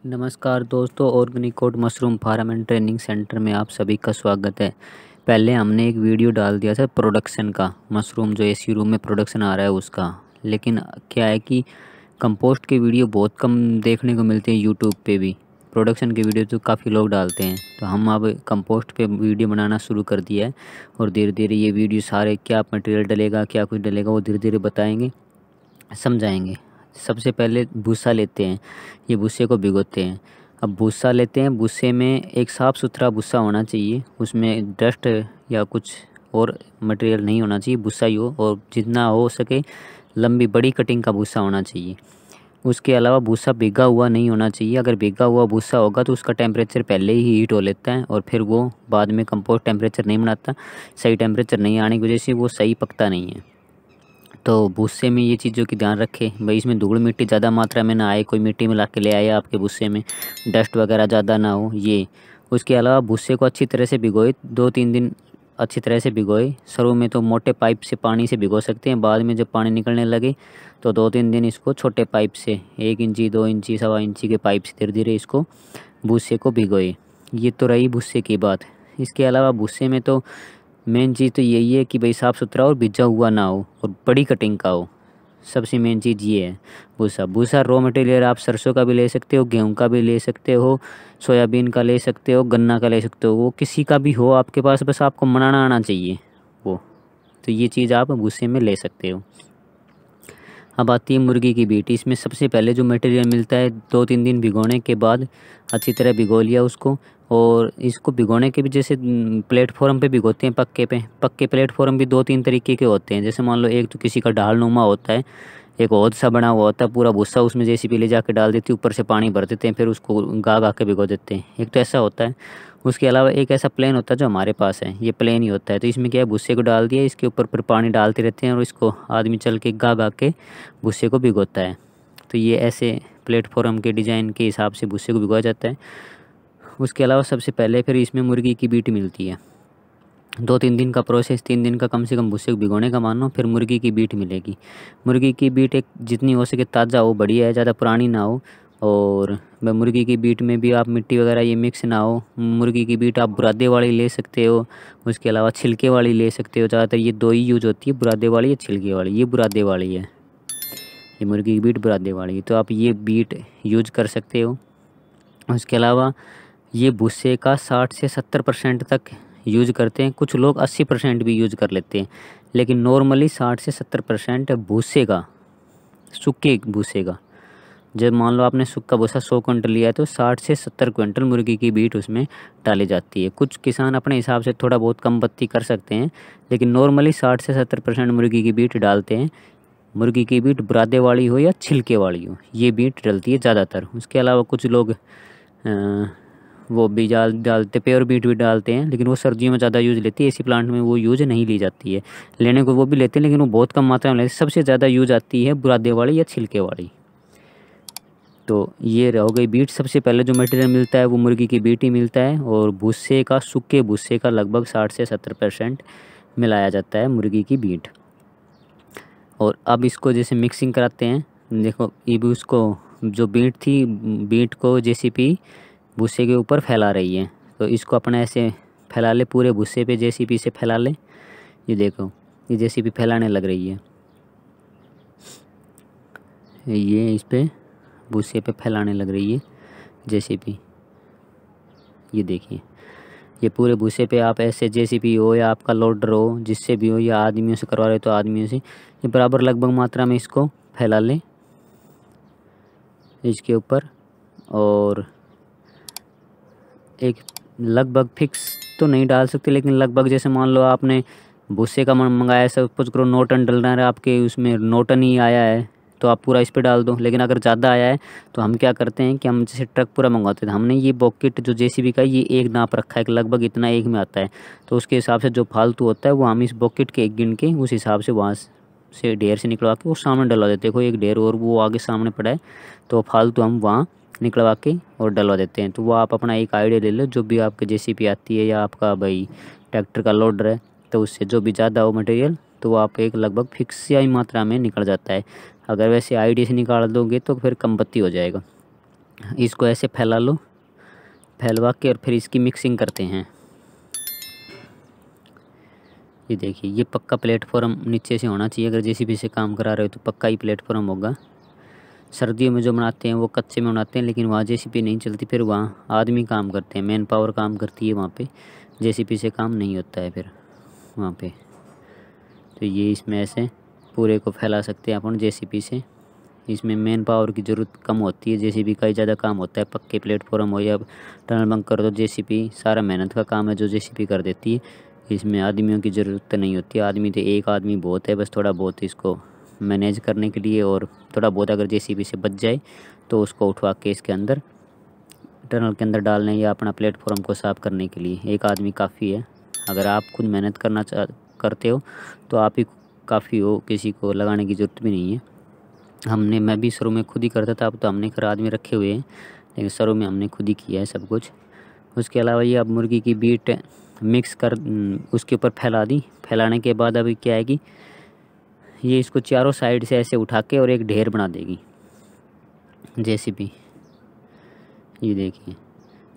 नमस्कार दोस्तों, organic code mushroom farm and training centre में आप सभी का स्वागत है। पहले हमने एक वीडियो डाल दिया था प्रोडक्शन का, मशरूम जो एसी रूम में प्रोडक्शन आ रहा है उसका। लेकिन क्या है कि कंपोस्ट की वीडियो बहुत कम देखने को मिलती है यूट्यूब पे भी। प्रोडक्शन की वीडियो तो काफ़ी लोग डालते हैं, तो हम अब कंपोस्ट पे वीडियो बनाना शुरू कर दिया है। और धीरे धीरे ये वीडियो सारे क्या मटेरियल डलेगा, क्या कुछ डलेगा, वो धीरे धीरे बताएँगे, समझाएँगे। सबसे पहले भूसा लेते हैं, ये भूसे को भिगोते हैं। अब भूसा लेते हैं, भूसे में एक साफ़ सुथरा भूसा होना चाहिए, उसमें डस्ट या कुछ और मटेरियल नहीं होना चाहिए, भूसा ही हो। और जितना हो सके लंबी बड़ी कटिंग का भूसा होना चाहिए। उसके अलावा भूसा भीगा हुआ नहीं होना चाहिए। अगर भीगा हुआ भूसा होगा तो उसका टेम्परेचर पहले ही हीट हो लेता है और फिर वो बाद में कंपोस्ट टेम्परेचर नहीं बनाता। सही टेम्परेचर नहीं आने की वजह से वो सही पकता नहीं है। तो भूसे में ये चीज़ों की ध्यान रखें भाई, इसमें धूल मिट्टी ज़्यादा मात्रा में ना आए, कोई मिट्टी मिला के ले आए आपके भूसे में, डस्ट वगैरह ज़्यादा ना हो ये। उसके अलावा भूसे को अच्छी तरह से भिगोए, 2-3 दिन अच्छी तरह से भिगोए। शुरू में तो मोटे पाइप से पानी से भिगो सकते हैं, बाद में जब पानी निकलने लगे तो 2-3 दिन इसको छोटे पाइप से 1 इंची 2 इंची 1.25 इंची के पाइप से धीरे धीरे इसको भूसे को भिगोए। ये तो रही भूसे की बात। इसके अलावा भूसे में तो मेन चीज़ तो यही है कि भाई साफ़ सुथरा और भिजा हुआ ना हो और बड़ी कटिंग का हो। सबसे मेन चीज़ ये है भूसा। भूसा रॉ मटेरियल आप सरसों का भी ले सकते हो, गेहूं का भी ले सकते हो, सोयाबीन का ले सकते हो, गन्ना का ले सकते हो, वो किसी का भी हो आपके पास, बस आपको बनाना आना चाहिए वो। तो ये चीज़ आप भूसे में ले सकते हो। अब आती है मुर्गी की बीट। इसमें सबसे पहले जो मटेरियल मिलता है, 2-3 दिन भिगोने के बाद अच्छी तरह भिगो लिया उसको। और इसको भिगोने के भी जैसे प्लेटफॉर्म पे भिगोते हैं, पक्के प्लेटफॉर्म भी 2-3 तरीके के होते हैं। जैसे मान लो एक तो किसी का ढालनुमा होता है, एक ओद सा बना हुआ होता है, पूरा भूसा उसमें जेसीबी ले जाके डाल देती है, ऊपर से पानी भर देते हैं, फिर उसको गा गा के भिगो देते हैं। एक तो ऐसा होता है। उसके अलावा एक ऐसा प्लेन होता है जो हमारे पास है, ये प्लेन ही होता है। तो इसमें क्या है, भूसे को डाल दिया, इसके ऊपर फिर पानी डालते रहते हैं और इसको आदमी चल के गा गा के भूसे को भिगोता है। तो ये ऐसे प्लेटफॉर्म के डिज़ाइन के हिसाब से भूसे को भिगोया जाता है। उसके अलावा सबसे पहले फिर इसमें मुर्गी की बीट मिलती है। 2-3 दिन का प्रोसेस, 3 दिन का कम से कम भूसे को भिगोने का मानो, फिर मुर्गी की बीट मिलेगी। मुर्गी की बीट एक जितनी हो सके ताज़ा हो, बढ़िया है, ज़्यादा पुरानी ना हो। और मुर्गी की बीट में भी आप मिट्टी वगैरह ये मिक्स ना हो। मुर्गी की बीट आप बुरादे वाली ले सकते हो, उसके अलावा छिलके वाली ले सकते हो। ज़्यादातर ये दो ही यूज होती है, बुरादे वाली या छिलके वाली। ये बुरादे वाली है, ये मुर्गी की बीट बुरादे वाली है, तो आप ये बीट यूज कर सकते हो। उसके अलावा ये भूसे का 60 से 70% तक यूज करते हैं, कुछ लोग 80% भी यूज कर लेते हैं। लेकिन नॉर्मली 60 से 70% भूसे का, सूखे भूसे का। जब मान लो आपने सूखा भूसा 100 क्विंटल लिया है तो 60 से 70 क्विंटल मुर्गी की बीट उसमें डाली जाती है। कुछ किसान अपने हिसाब से थोड़ा बहुत कम बत्ती कर सकते हैं, लेकिन नॉर्मली 60 से 70% मुर्गी की बीट डालते हैं। मुर्गी की बीट बुरादे वाली हो या छिलके वाली हो, ये बीट डलती है ज़्यादातर। उसके अलावा कुछ लोग वो भी डालते, प्योर बीट भी डालते हैं, लेकिन वो सर्दियों में ज़्यादा यूज़ लेती है। एसी प्लांट में वो यूज़ नहीं ली जाती है। लेने को वो भी लेते हैं, लेकिन वो बहुत कम मात्रा में लेते हैं। सबसे ज़्यादा यूज़ आती है बुरादे वाली या छिलके वाली। तो ये हो गई बीट। सबसे पहले जो मटेरियल मिलता है वो मुर्गी की बीट ही मिलता है, और भूसे का, सूखे भूसे का लगभग 60 से 70% मिलाया जाता है मुर्गी की बीट। और अब इसको जैसे मिक्सिंग कराते हैं, देखो ये भी उसको जो बीट थी, बीट को जेसीबी भूसे के ऊपर फैला रही है। तो इसको अपना ऐसे फैला ले, पूरे भूसे पे जेसीबी से फैला ले। ये देखो, ये जेसीबी फैलाने लग रही है, ये इस पे भूसे पे फैलाने लग रही है जेसीबी। ये देखिए, ये पूरे भूसे पे आप ऐसे जेसीबी हो या आपका लोडर हो, जिससे भी हो, या आदमियों से करवा रहे हो तो आदमियों से, ये बराबर लगभग मात्रा में इसको फैला लें इसके ऊपर। और एक लगभग फिक्स तो नहीं डाल सकते, लेकिन लगभग जैसे मान लो आपने भूसे का मंगाया, सपोज करो 9 टन डलना है आपके, उसमें 9 टन ही आया है तो आप पूरा इस पे डाल दो। लेकिन अगर ज़्यादा आया है तो हम क्या करते हैं कि हम जैसे ट्रक पूरा मंगवाते थे, हमने ये बॉकेट जो जेसीबी का ये एक नाप रखा है कि लगभग इतना एक में आता है। तो उसके हिसाब से जो फालतू होता है वो हम इस बॉकेट के एक गिन के उस हिसाब से वहाँ से ढेर से निकलवा के वो सामने डलवा देते हैं। देखो एक ढेर और वो आगे सामने पड़ा है, तो फालतू हम वहाँ निकलवा के और डलवा देते हैं। तो वो आप अपना एक आइडिया ले लो, जो भी आपके जेसीबी आती है या आपका भाई ट्रैक्टर का लोडर है, तो उससे जो भी ज़्यादा हो मटेरियल तो वो आप एक लगभग फिक्स या मात्रा में निकल जाता है। अगर वैसे आइडिया से निकाल दोगे तो फिर कम बत्ती हो जाएगा। इसको ऐसे फैला लो, फैलवा के और फिर इसकी मिक्सिंग करते हैं। ये देखिए, ये पक्का प्लेटफॉर्म नीचे से होना चाहिए। अगर जेसीबी से काम करा रहे हो तो पक्का ही प्लेटफॉर्म होगा। सर्दियों में जो बनाते हैं वो कच्चे में बनाते हैं, लेकिन वहाँ जेसीबी नहीं चलती, फिर वहाँ आदमी काम करते हैं, मैन पावर काम करती है वहाँ पे, जेसीबी से काम नहीं होता है फिर वहाँ पे। तो ये इसमें ऐसे पूरे को फैला सकते हैं अपन जेसीबी से। इसमें मेन पावर की ज़रूरत कम होती है, जेसीबी का ही ज़्यादा काम होता है। पक्के प्लेटफॉर्म हो या टनल बंकर, तो जेसीबी सारा मेहनत का काम है जो जेसीबी कर देती है। इसमें आदमियों की ज़रूरत नहीं होती, आदमी तो एक आदमी बहुत है, बस थोड़ा बहुत इसको मैनेज करने के लिए, और थोड़ा बहुत अगर जेसीबी से बच जाए तो उसको उठवा के इसके अंदर टनल के अंदर डालने या अपना प्लेटफॉर्म को साफ़ करने के लिए एक आदमी काफ़ी है। अगर आप खुद मेहनत करते हो तो आप ही काफ़ी हो, किसी को लगाने की ज़रूरत भी नहीं है। मैं भी शुरू में खुद ही करता था, अब तो हमने आदमी रखे हुए हैं, लेकिन शुरू में हमने खुद ही किया है सब कुछ। उसके अलावा ये अब मुर्गी की बीट मिक्स कर उसके ऊपर फैला दी। फैलाने के बाद अभी क्या है कि ये इसको चारों साइड से ऐसे उठा के और एक ढेर बना देगी जेसीबी। ये देखिए,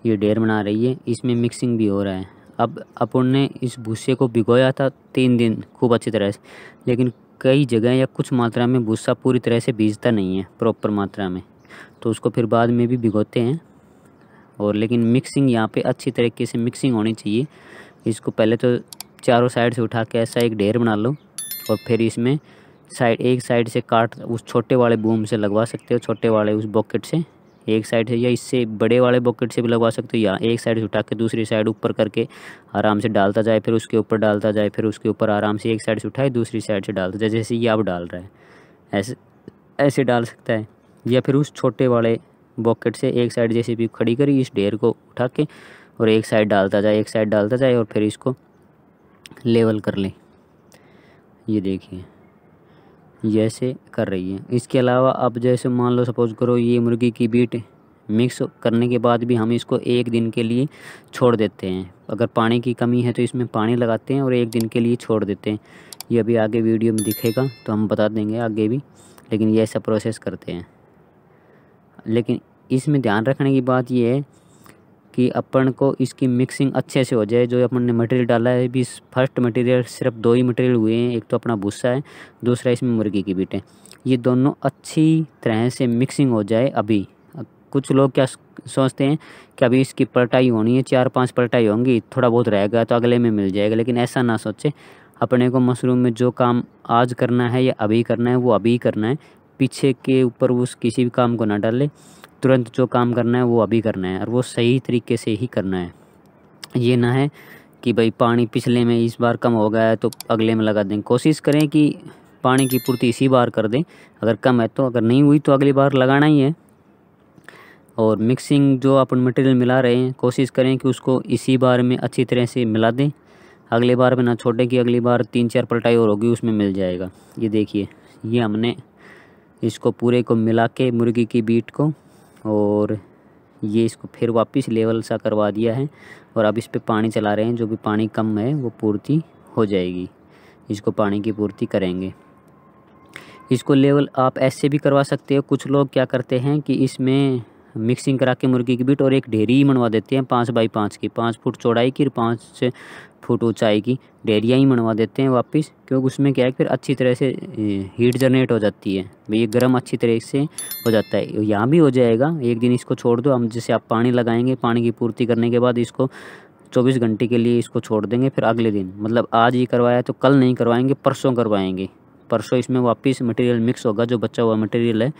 ये ढेर बना रही है, इसमें मिक्सिंग भी हो रहा है। अब अपन ने इस भूसे को भिगोया था 3 दिन खूब अच्छी तरह से, लेकिन कई जगह या कुछ मात्रा में भूसा पूरी तरह से भीजता नहीं है प्रॉपर मात्रा में, तो उसको फिर बाद में भी भिगोते हैं। और लेकिन मिक्सिंग यहाँ पे अच्छी तरीके से मिक्सिंग होनी चाहिए। इसको पहले तो चारों साइड से उठा के ऐसा एक ढेर बना लो, और फिर इसमें एक साइड से काट उस छोटे वाले बूम से लगवा सकते हो, छोटे वाले उस बॉकेट से एक साइड से, या इससे बड़े वाले बॉकेट से भी लगवा सकते हो। या एक साइड से उठा के दूसरी साइड ऊपर करके आराम से डालता जाए, फिर उसके ऊपर डालता जाए, फिर उसके ऊपर आराम से एक साइड से उठाए दूसरी साइड से डालता जाए, जैसे ये अब डाल रहा है ऐसे ऐसे डाल सकता है। या फिर उस छोटे वाले बॉकेट से एक साइड जैसे भी खड़ी करी, इस ढेर को उठा के और एक साइड डालता जाए, एक साइड डालता जाए, और फिर इसको लेवल कर ले। ये देखिए, ये ऐसे कर रही है। इसके अलावा अब जैसे मान लो सपोज करो ये मुर्गी की बीट मिक्स करने के बाद भी हम इसको 1 दिन के लिए छोड़ देते हैं। अगर पानी की कमी है तो इसमें पानी लगाते हैं और 1 दिन के लिए छोड़ देते हैं। ये अभी आगे वीडियो में दिखेगा तो हम बता देंगे आगे भी, लेकिन ये ऐसा प्रोसेस करते हैं। लेकिन इसमें ध्यान रखने की बात ये है कि अपन को इसकी मिक्सिंग अच्छे से हो जाए। जो अपन ने मटेरियल डाला है, भी फर्स्ट मटेरियल सिर्फ 2 ही मटेरियल हुए हैं, एक तो अपना भूसा है, दूसरा इसमें मुर्गी की बीट है। ये दोनों अच्छी तरह से मिक्सिंग हो जाए। अभी कुछ लोग क्या सोचते हैं कि अभी इसकी पलटाई होनी है, 4-5 पलटाई होंगी, थोड़ा बहुत रहेगा तो अगले में मिल जाएगा, लेकिन ऐसा ना सोचे। अपने को मशरूम में जो काम आज करना है या अभी करना है वो अभी करना है, पीछे के ऊपर उस किसी भी काम को ना डाले। तुरंत जो काम करना है वो अभी करना है, और वो सही तरीके से ही करना है। ये ना है कि भाई पानी पिछले में इस बार कम हो गया है तो अगले में लगा दें। कोशिश करें कि पानी की पूर्ति इसी बार कर दें, अगर कम है तो, अगर नहीं हुई तो अगली बार लगाना ही है। और मिक्सिंग जो अपन मटेरियल मिला रहे हैं, कोशिश करें कि उसको इसी बार में अच्छी तरह से मिला दें, अगले बार में ना छोड़ें कि अगली बार 3-4 पलटाई और होगी उसमें मिल जाएगा। ये देखिए, ये हमने इसको पूरे को मिला के मुर्गी की बीट को, और ये इसको फिर वापस लेवल सा करवा दिया है, और अब इस पे पानी चला रहे हैं। जो भी पानी कम है वो पूर्ति हो जाएगी, इसको पानी की पूर्ति करेंगे। इसको लेवल आप ऐसे भी करवा सकते हो। कुछ लोग क्या करते हैं कि इसमें मिक्सिंग करा के मुर्गी की बीट और एक ढेरी ही बनवा देते हैं 5x5 की, 5 फुट चौड़ाई की और 5 फुट ऊंचाई की ढेरियाँ ही बनवा देते हैं वापस। क्योंकि उसमें क्या है, फिर अच्छी तरह से हीट जनरेट हो जाती है, ये गर्म अच्छी तरह से हो जाता है। यहाँ भी हो जाएगा, एक दिन इसको छोड़ दो। हम जैसे आप पानी लगाएंगे, पानी की पूर्ति करने के बाद इसको 24 घंटे के लिए इसको छोड़ देंगे, फिर अगले दिन, मतलब आज ही करवाया तो कल नहीं करवाएंगे, परसों करवाएंगे। परसों इसमें वापस मटेरियल मिक्स होगा, जो बचा हुआ मटेरियल है,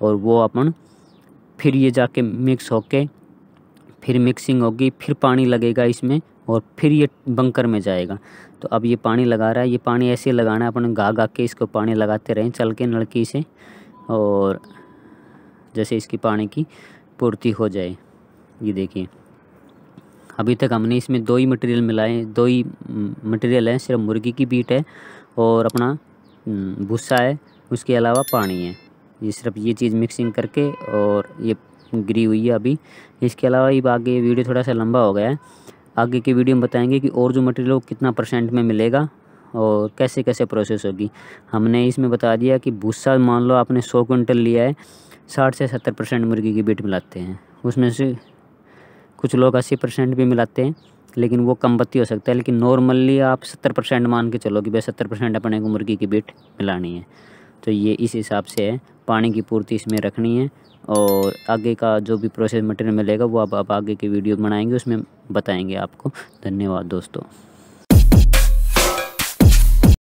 और वो अपन फिर ये जाके मिक्स होके फिर मिक्सिंग होगी, फिर पानी लगेगा इसमें, और फिर ये बंकर में जाएगा। तो अब ये पानी लगा रहा है, ये पानी ऐसे लगाना है अपन, गा के इसको पानी लगाते रहें चल के नलकी से, और जैसे इसकी पानी की पूर्ति हो जाए। ये देखिए, अभी तक हमने इसमें 2 ही मटेरियल मिलाए, 2 ही मटेरियल है, सिर्फ मुर्गी की बीट है और अपना भूसा है, उसके अलावा पानी है। ये सिर्फ ये चीज़ मिक्सिंग करके, और ये गिरी हुई है अभी। इसके अलावा ये आगे वीडियो थोड़ा सा लंबा हो गया है, आगे के वीडियो में बताएंगे कि और जो मटेरियल वो कितना % में मिलेगा और कैसे कैसे प्रोसेस होगी। हमने इसमें बता दिया कि भूसा मान लो आपने 100 क्विंटल लिया है, 60 से 70% मुर्गी की बीट मिलाते हैं। उसमें से कुछ लोग 80% भी मिलाते हैं, लेकिन वो कम बत्ती हो सकता है। लेकिन नॉर्मली आप 70% मान के चलो कि भाई 70% अपने को मुर्गी की बीट मिलानी है। तो ये इस हिसाब से है, पानी की पूर्ति इसमें रखनी है। और आगे का जो भी प्रोसेस मटेरियल मिलेगा वो आप आगे की वीडियो बनाएंगे, उसमें बताएंगे आपको। धन्यवाद दोस्तों।